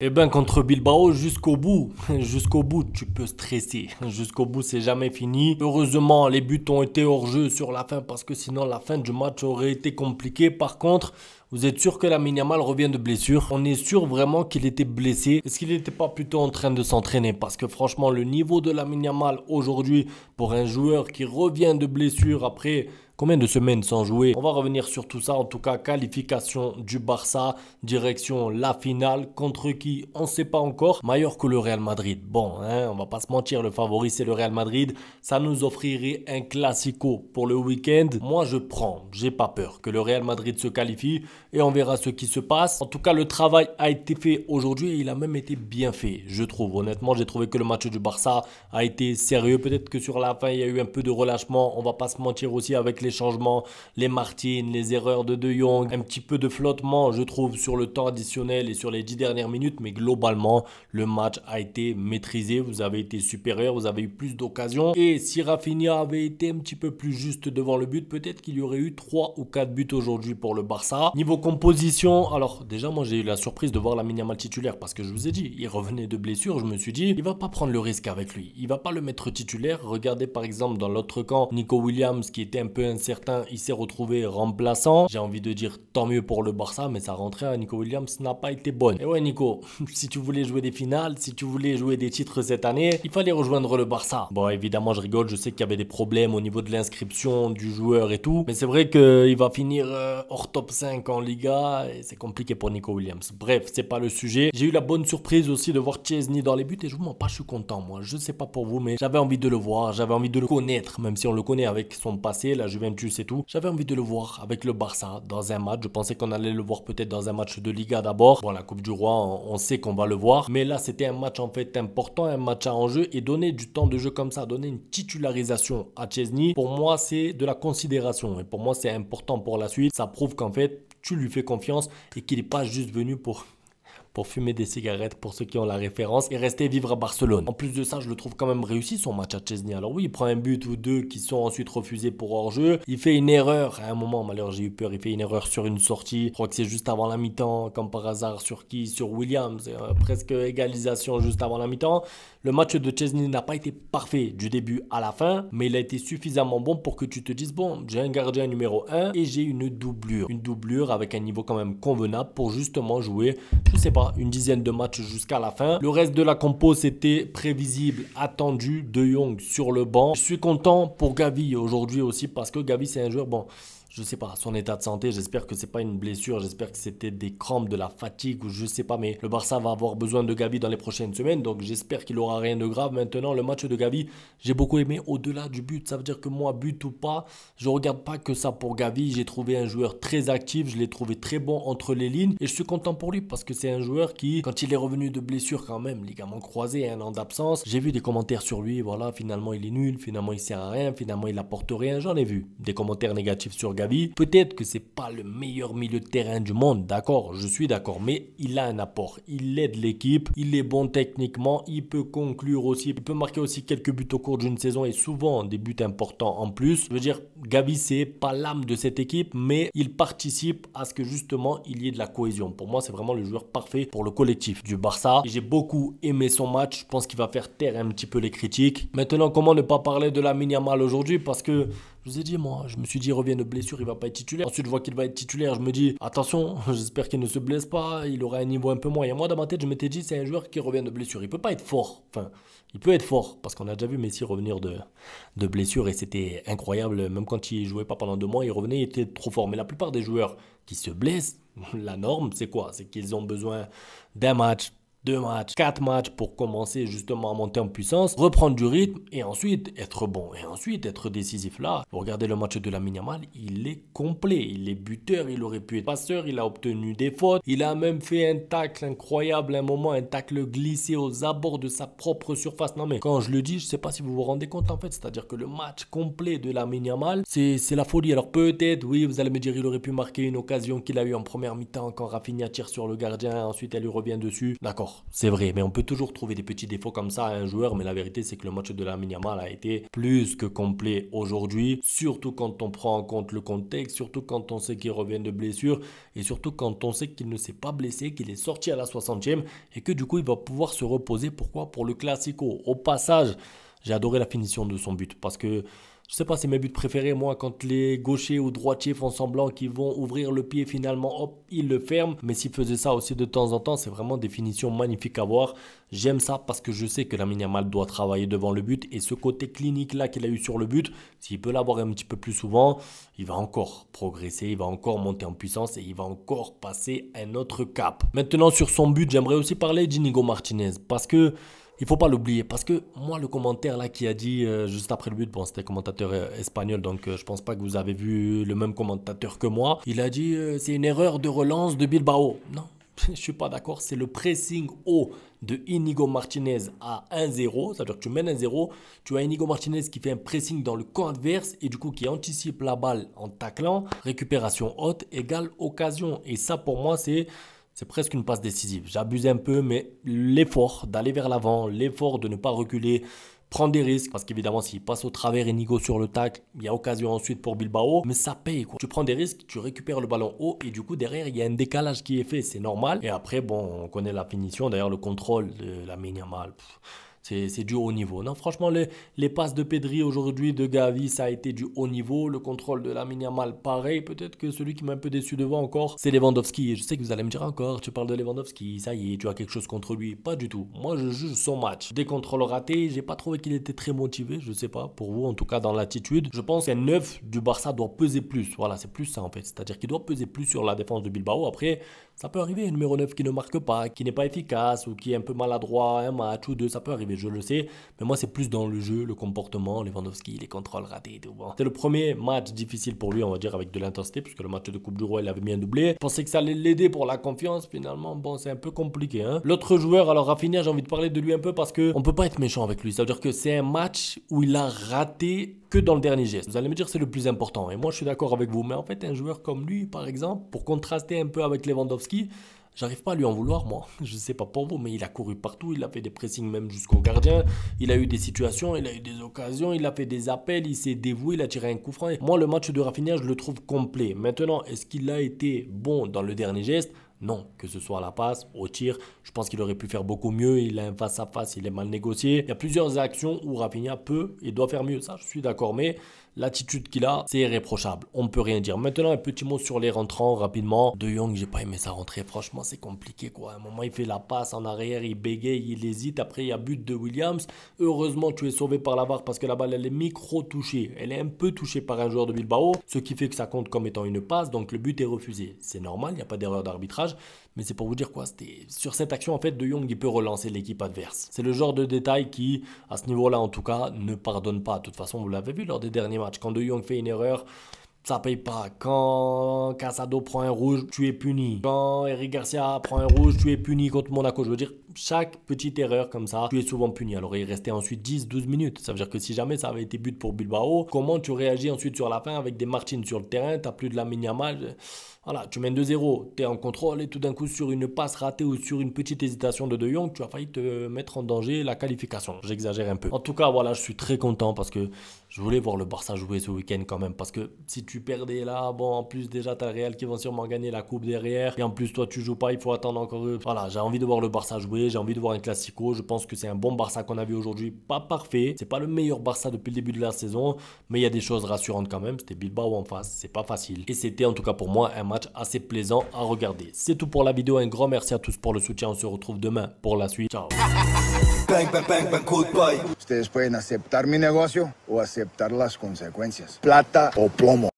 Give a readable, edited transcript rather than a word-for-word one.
Eh ben contre Bilbao jusqu'au bout, jusqu'au bout tu peux stresser, jusqu'au bout c'est jamais fini. Heureusement les buts ont été hors jeu sur la fin parce que sinon la fin du match aurait été compliquée. Par contre, vous êtes sûr que Lamine Yamal revient de blessure? On est sûr vraiment qu'il était blessé. Est-ce qu'il n'était pas plutôt en train de s'entraîner? Parce que franchement le niveau de Lamine Yamal aujourd'hui pour un joueur qui revient de blessure après combien de semaines sans jouer? On va revenir sur tout ça. En tout cas, qualification du Barça, direction la finale. Contre qui? On ne sait pas encore. Meilleur que le Real Madrid. Bon, hein, on va pas se mentir, le favori c'est le Real Madrid. Ça nous offrirait un classico pour le week-end. Moi, je prends. J'ai pas peur que le Real Madrid se qualifie et on verra ce qui se passe. En tout cas, le travail a été fait aujourd'hui et il a même été bien fait, je trouve. Honnêtement, j'ai trouvé que le match du Barça a été sérieux. Peut-être que sur la fin, il y a eu un peu de relâchement. On va pas se mentir aussi avec les changements, les Martins, les erreurs de Jong, un petit peu de flottement, je trouve, sur le temps additionnel et sur les 10 dernières minutes. Mais globalement, le match a été maîtrisé. Vous avez été supérieur, vous avez eu plus d'occasions. Et si Rafinha avait été un petit peu plus juste devant le but, peut-être qu'il y aurait eu 3 ou 4 buts aujourd'hui pour le Barça. Niveau composition, alors déjà, moi j'ai eu la surprise de voir Lamine Yamal titulaire parce que je vous ai dit, il revenait de blessure. Je me suis dit, il va pas prendre le risque avec lui. Il va pas le mettre titulaire. Regardez par exemple dans l'autre camp, Nico Williams qui était un peu incertain, il s'est retrouvé remplaçant. J'ai envie de dire tant mieux pour le Barça, mais sa rentrée à Nico Williams n'a pas été bonne. Et ouais Nico, si tu voulais jouer des finales, si tu voulais jouer des titres cette année, il fallait rejoindre le Barça. Bon évidemment je rigole, je sais qu'il y avait des problèmes au niveau de l'inscription du joueur et tout, mais c'est vrai qu'il va finir hors top 5 en Liga et c'est compliqué pour Nico Williams. Bref, c'est pas le sujet. J'ai eu la bonne surprise aussi de voir Chesney dans les buts et je vous mens pas, je suis content moi. Je sais pas pour vous, mais j'avais envie de le voir, j'avais envie de le connaître, même si on le connaît avec son passé, la Juventus et tout. J'avais envie de le voir avec le Barça dans un match. Je pensais qu'on allait le voir peut-être dans un match de Liga d'abord. Bon, la Coupe du Roi, on sait qu'on va le voir. Mais là, c'était un match en fait important, un match à enjeu. Et donner du temps de jeu comme ça, donner une titularisation à Chesney, pour moi, c'est de la considération. Et pour moi, c'est important pour la suite. Ça prouve qu'en fait, tu lui fais confiance et qu'il n'est pas juste venu pour fumer des cigarettes pour ceux qui ont la référence et rester vivre à Barcelone. En plus de ça, je le trouve quand même réussi son match à Chesney. Alors oui, il prend un but ou deux qui sont ensuite refusés pour hors-jeu. Il fait une erreur. À un moment, malheureusement, j'ai eu peur. Il fait une erreur sur une sortie. Je crois que c'est juste avant la mi-temps, comme par hasard, sur qui? Sur Williams. Presque égalisation juste avant la mi-temps. Le match de Chesney n'a pas été parfait du début à la fin, mais il a été suffisamment bon pour que tu te dises, bon, j'ai un gardien numéro 1 et j'ai une doublure. Une doublure avec un niveau quand même convenable pour justement jouer, je sais pas, une dizaine de matchs jusqu'à la fin. Le reste de la compo, c'était prévisible, attendu. De Jong sur le banc. Je suis content pour Gavi aujourd'hui aussi parce que Gavi, c'est un joueur, bon, je sais pas, son état de santé, j'espère que c'est pas une blessure, j'espère que c'était des crampes, de la fatigue ou je sais pas, mais le Barça va avoir besoin de Gavi dans les prochaines semaines, donc j'espère qu'il aura rien de grave. Maintenant, le match de Gavi, j'ai beaucoup aimé au-delà du but, ça veut dire que moi, but ou pas, je regarde pas que ça pour Gavi, j'ai trouvé un joueur très actif, je l'ai trouvé très bon entre les lignes et je suis content pour lui parce que c'est un joueur qui, quand il est revenu de blessure quand même, ligament croisé, un an d'absence, j'ai vu des commentaires sur lui, voilà, finalement il est nul, finalement il sert à rien, finalement il apporte rien, j'en ai vu des commentaires négatifs sur Gavi. Peut-être que c'est pas le meilleur milieu de terrain du monde, d'accord, je suis d'accord, mais il a un apport, il aide l'équipe, il est bon techniquement, il peut conclure aussi, il peut marquer aussi quelques buts au cours d'une saison et souvent des buts importants en plus. Je veux dire, Gavi c'est pas l'âme de cette équipe, mais il participe à ce que justement il y ait de la cohésion. Pour moi, c'est vraiment le joueur parfait pour le collectif du Barça. J'ai beaucoup aimé son match, je pense qu'il va faire taire un petit peu les critiques. Maintenant, comment ne pas parler de Lamine Yamal aujourd'hui parce que je vous ai dit, moi, je me suis dit, il revient de blessure, il va pas être titulaire. Ensuite, je vois qu'il va être titulaire, je me dis, attention, j'espère qu'il ne se blesse pas, il aura un niveau un peu moyen. Moi, dans ma tête, je m'étais dit, c'est un joueur qui revient de blessure. Il peut pas être fort. Enfin, il peut être fort, parce qu'on a déjà vu Messi revenir de blessure et c'était incroyable. Même quand il jouait pas pendant 2 mois, il revenait, il était trop fort. Mais la plupart des joueurs qui se blessent, la norme, c'est quoi? C'est qu'ils ont besoin d'un match, 2 matchs, 4 matchs pour commencer justement à monter en puissance, reprendre du rythme et ensuite être bon et ensuite être décisif. Là, vous regardez le match de Lamine Yamal, il est complet, il est buteur, il aurait pu être passeur, il a obtenu des fautes, il a même fait un tacle incroyable à un moment, un tacle glissé aux abords de sa propre surface. Non mais quand je le dis, je sais pas si vous vous rendez compte en fait, c'est-à-dire que le match complet de Lamine Yamal, c'est la folie. Alors peut-être, oui, vous allez me dire, il aurait pu marquer une occasion qu'il a eu en première mi-temps quand Rafinha tire sur le gardien, ensuite elle lui revient dessus. D'accord. d'accord, c'est vrai, mais on peut toujours trouver des petits défauts comme ça à un joueur, mais la vérité c'est que le match de Lamine Yamal a été plus que complet aujourd'hui, surtout quand on prend en compte le contexte, surtout quand on sait qu'il revient de blessure, et surtout quand on sait qu'il ne s'est pas blessé, qu'il est sorti à la 60e, et que du coup il va pouvoir se reposer, pourquoi? Pour le Classico. Au passage, j'ai adoré la finition de son but, parce que je sais pas, c'est mes buts préférés, moi, quand les gauchers ou droitiers font semblant qu'ils vont ouvrir le pied, finalement, hop, ils le ferment. Mais s'ils faisaient ça aussi de temps en temps, c'est vraiment des finitions magnifiques à voir. J'aime ça parce que je sais que Lamine Yamal doit travailler devant le but. Et ce côté clinique-là qu'il a eu sur le but, s'il peut l'avoir un petit peu plus souvent, il va encore progresser, il va encore monter en puissance et il va encore passer un autre cap. Maintenant, sur son but, j'aimerais aussi parler d'Inigo Martinez parce que il faut pas l'oublier parce que moi le commentaire là qui a dit juste après le but, bon c'était un commentateur espagnol donc je pense pas que vous avez vu le même commentateur que moi. Il a dit c'est une erreur de relance de Bilbao. Non, je suis pas d'accord, c'est le pressing haut de Inigo Martinez à 1-0, c'est-à-dire que tu mènes 1-0, tu as Inigo Martinez qui fait un pressing dans le camp adverse et du coup qui anticipe la balle en taclant, récupération haute égale occasion et ça pour moi c'est presque une passe décisive. J'abuse un peu, mais l'effort d'aller vers l'avant, l'effort de ne pas reculer, prendre des risques, parce qu'évidemment, s'il passe au travers Inigo sur le tacle, il y a occasion ensuite pour Bilbao, mais ça paye quoi. Tu prends des risques, tu récupères le ballon haut, et du coup, derrière, il y a un décalage qui est fait, c'est normal. Et après, bon, on connaît la finition, d'ailleurs, le contrôle de Lamine Yamal. C'est du haut niveau. Non, franchement, les passes de Pedri aujourd'hui, de Gavi, ça a été du haut niveau. Le contrôle de Lamine Yamal, pareil. Peut-être que celui qui m'a un peu déçu devant encore, c'est Lewandowski. Et je sais que vous allez me dire encore, tu parles de Lewandowski, ça y est, tu as quelque chose contre lui. Pas du tout. Moi, je juge son match. Des contrôles ratés, j'ai pas trouvé qu'il était très motivé. Je sais pas, pour vous, en tout cas, dans l'attitude. Je pense qu'un 9 du Barça doit peser plus. Voilà, c'est plus ça en fait. C'est-à-dire qu'il doit peser plus sur la défense de Bilbao. Après, ça peut arriver, un numéro 9 qui ne marque pas, qui n'est pas efficace ou qui est un peu maladroit, un match ou deux, ça peut arriver, je le sais. Mais moi, c'est plus dans le jeu, le comportement, Lewandowski, les contrôles ratés et tout. Bon. C'était le premier match difficile pour lui, on va dire, avec de l'intensité, puisque le match de Coupe du Roi, il avait mis un doublé. Je pensais que ça allait l'aider pour la confiance. Finalement, bon, c'est un peu compliqué. Hein. L'autre joueur, alors Rafinha, j'ai envie de parler de lui un peu parce qu'on ne peut pas être méchant avec lui. Ça veut dire que c'est un match où il a raté que dans le dernier geste. Vous allez me dire c'est le plus important. Et moi, je suis d'accord avec vous. Mais en fait, un joueur comme lui, par exemple, pour contraster un peu avec Lewandowski, j'arrive pas à lui en vouloir, moi. Je sais pas pour vous, mais il a couru partout, il a fait des pressings même jusqu'au gardien. Il a eu des situations, il a eu des occasions, il a fait des appels, il s'est dévoué, il a tiré un coup franc. Moi, le match de Rafinha, je le trouve complet. Maintenant, est-ce qu'il a été bon dans le dernier geste? Non, que ce soit à la passe, au tir, je pense qu'il aurait pu faire beaucoup mieux. Il a un face-à-face, il est mal négocié. Il y a plusieurs actions où Rafinha peut et doit faire mieux. Ça, je suis d'accord, mais l'attitude qu'il a, c'est irréprochable. On ne peut rien dire. Maintenant, un petit mot sur les rentrants rapidement. De Jong, j'ai pas aimé sa rentrée. Franchement, c'est compliqué quoi. À un moment, il fait la passe en arrière, il bégaye, il hésite. Après, il y a but de Williams. Heureusement, tu es sauvé par la VAR parce que la balle, elle est micro-touchée. Elle est un peu touchée par un joueur de Bilbao, ce qui fait que ça compte comme étant une passe. Donc, le but est refusé. C'est normal, il n'y a pas d'erreur d'arbitrage. Mais c'est pour vous dire quoi, sur cette action, en fait, De Jong, il peut relancer l'équipe adverse. C'est le genre de détail qui, à ce niveau-là, en tout cas, ne pardonne pas. De toute façon, vous l'avez vu lors des derniers matchs. Quand De Jong fait une erreur, ça paye pas. Quand Casado prend un rouge, tu es puni. Quand Eric Garcia prend un rouge, tu es puni contre Monaco. Je veux dire, chaque petite erreur comme ça, tu es souvent puni. Alors il restait ensuite 10-12 minutes. Ça veut dire que si jamais ça avait été but pour Bilbao, comment tu réagis ensuite sur la fin avec des Martins sur le terrain, t'as plus de Lamine Yamal. Voilà, tu mènes 2-0, tu es en contrôle et tout d'un coup sur une passe ratée ou sur une petite hésitation de De Jong, tu as failli te mettre en danger la qualification. J'exagère un peu. En tout cas, voilà, je suis très content parce que je voulais voir le Barça jouer ce week-end quand même. Parce que si tu perdais là, bon, en plus déjà t'as le Real qui vont sûrement gagner la coupe derrière. Et en plus toi tu joues pas, il faut attendre encore. Voilà, j'ai envie de voir le Barça jouer, j'ai envie de voir un Classico. Je pense que c'est un bon Barça qu'on a vu aujourd'hui. Pas parfait, c'est pas le meilleur Barça depuis le début de la saison, mais il y a des choses rassurantes quand même. C'était Bilbao en face, c'est pas facile. Et c'était en tout cas pour moi un match assez plaisant à regarder. C'est tout pour la vidéo, un grand merci à tous pour le soutien. On se retrouve demain pour la suite. Ciao. Bang, bang, bang, bang, goodbye. Ustedes pueden aceptar mi negocio o aceptar las consecuencias. Plata o plomo.